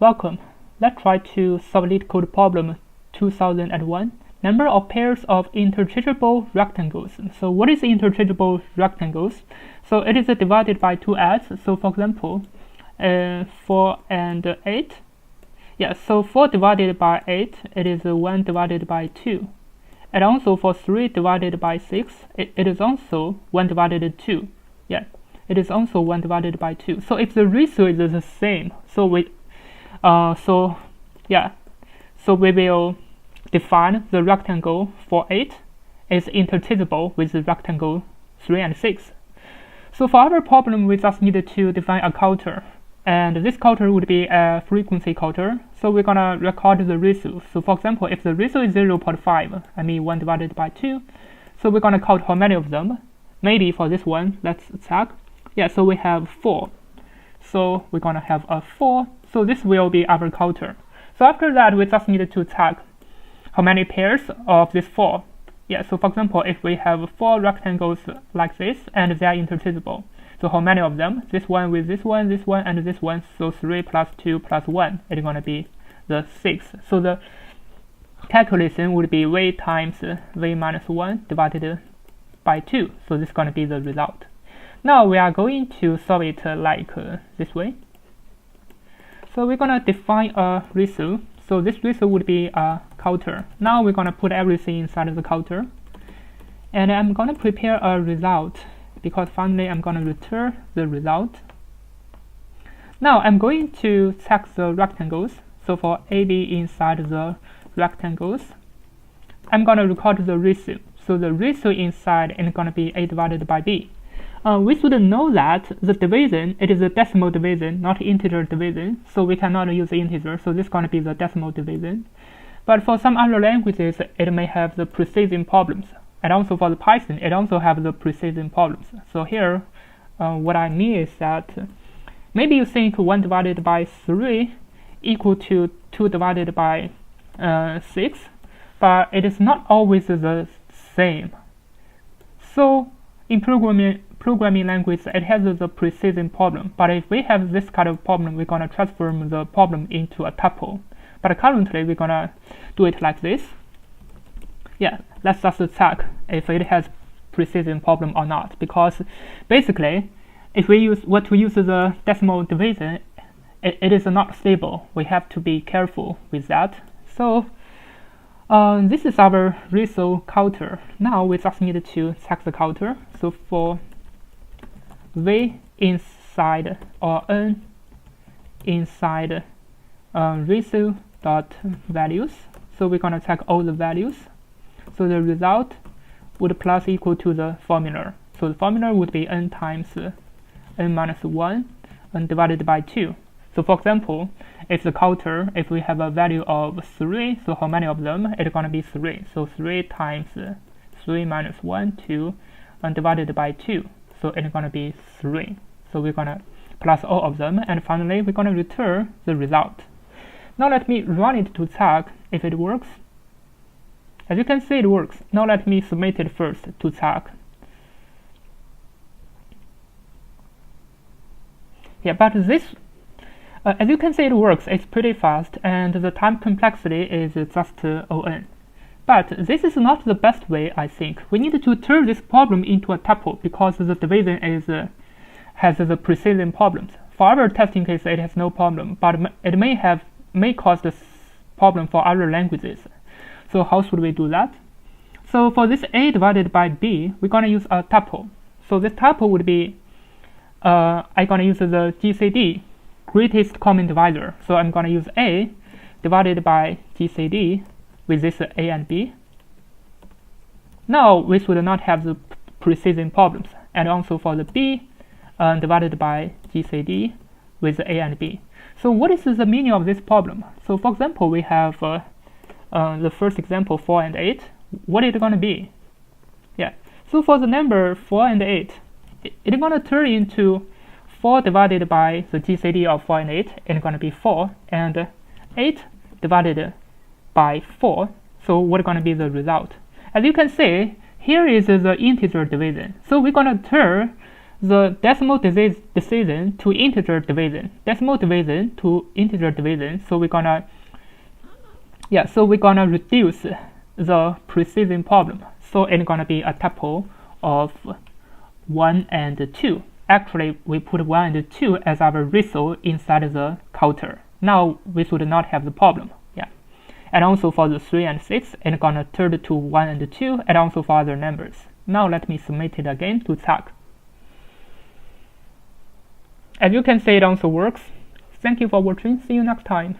Welcome. Let's try to solve Leetcode problem 2001. Number of pairs of interchangeable rectangles. So what is interchangeable rectangles? So it is divided by two edges. So for example, 4 and 8. Yeah, so 4 divided by 8, it is 1 divided by 2. And also for 3 divided by 6, it is also 1 divided by 2. Yeah, it is also 1 divided by 2. So if the ratio is the same, so we will define the rectangle for 8 is interchangeable with the rectangle 3 and 6. So for our problem, we just need to define a counter, and this counter would be a frequency counter. So we're gonna record the ratio. So for example, if the ratio is 0.5, I mean 1 divided by 2, so we're gonna count how many of them. Maybe for this one, let's check. Yeah, so we have 4. So we're gonna have a 4. So this will be our counter. So after that, we just need to check how many pairs of this 4. Yeah, so for example, if we have 4 rectangles like this and they are interchangeable, so how many of them? This one with this one, and this one. So 3 plus 2 plus 1 is going to be the 6. So the calculation would be v times v minus 1 divided by 2. So this is going to be the result. Now we are going to solve it like this way. So we're going to define a ratio. So this ratio would be a counter. Now we're going to put everything inside of the counter. And I'm going to prepare a result, because finally I'm going to return the result. Now I'm going to check the rectangles. So for AB inside the rectangles, I'm going to record the ratio. So the ratio inside is going to be A divided by B. We should know that the division, it is a decimal division, not integer division, so we cannot use the integer, so this is going to be the decimal division. But for some other languages, it may have the precision problems, and also for the Python, it also have the precision problems. So here, what I mean is that maybe you think 1 divided by 3 equal to 2 divided by 6, but it is not always the same. So in programming language, it has the precision problem. But if we have this kind of problem, we're going to transform the problem into a tuple. But currently, we're going to do it like this. Yeah, let's just check if it has precision problem or not. Because basically, if we use the decimal division, it is not stable. We have to be careful with that. So this is our ratio counter. Now we just need to check the counter. So for v inside or n inside ratio dot values, so we're going to check all the values. So the result would plus equal to the formula. So the formula would be n times n minus 1 and divided by 2. So for example, if the counter, if we have a value of 3, so how many of them? It's going to be 3. So 3 times 3 minus 1, 2, and divided by 2. So it's going to be 3. So we're going to plus all of them, and finally we're going to return the result. Now let me run it to check if it works. As you can see, it works. Now let me submit it first to check. Yeah, but this, as you can see, it works. It's pretty fast, and the time complexity is just O(n). But this is not the best way, I think. We need to turn this problem into a tuple, because the division has the precision problems. For our testing case, it has no problem, but it may cause this problem for other languages. So how should we do that? So for this A divided by B, we're going to use a tuple. So this tuple would be, I'm going to use the GCD, greatest common divisor. So I'm going to use A divided by GCD with this A and B. Now we should not have the precision problems. And also for the B divided by GCD with the A and B. So what is the meaning of this problem? So for example, we have the first example, 4 and 8. What is it going to be? Yeah. So for the number 4 and 8, it's going to turn into 4 divided by the GCD of 4 and 8. It's going to be 4, and 8 divided by 4. So what's going to be the result? As you can see, here is the integer division. So we're going to turn the decimal decision to integer division. Decimal division to integer division. So we're gonna reduce the precision problem. So it's gonna be a tuple of 1 and 2. Actually, we put 1 and 2 as our result inside the counter. Now we should not have the problem. And also for the 3 and 6, it's gonna turn to 1 and 2, and also for other numbers. Now let me submit it again to check. As you can see, it also works. Thank you for watching. See you next time.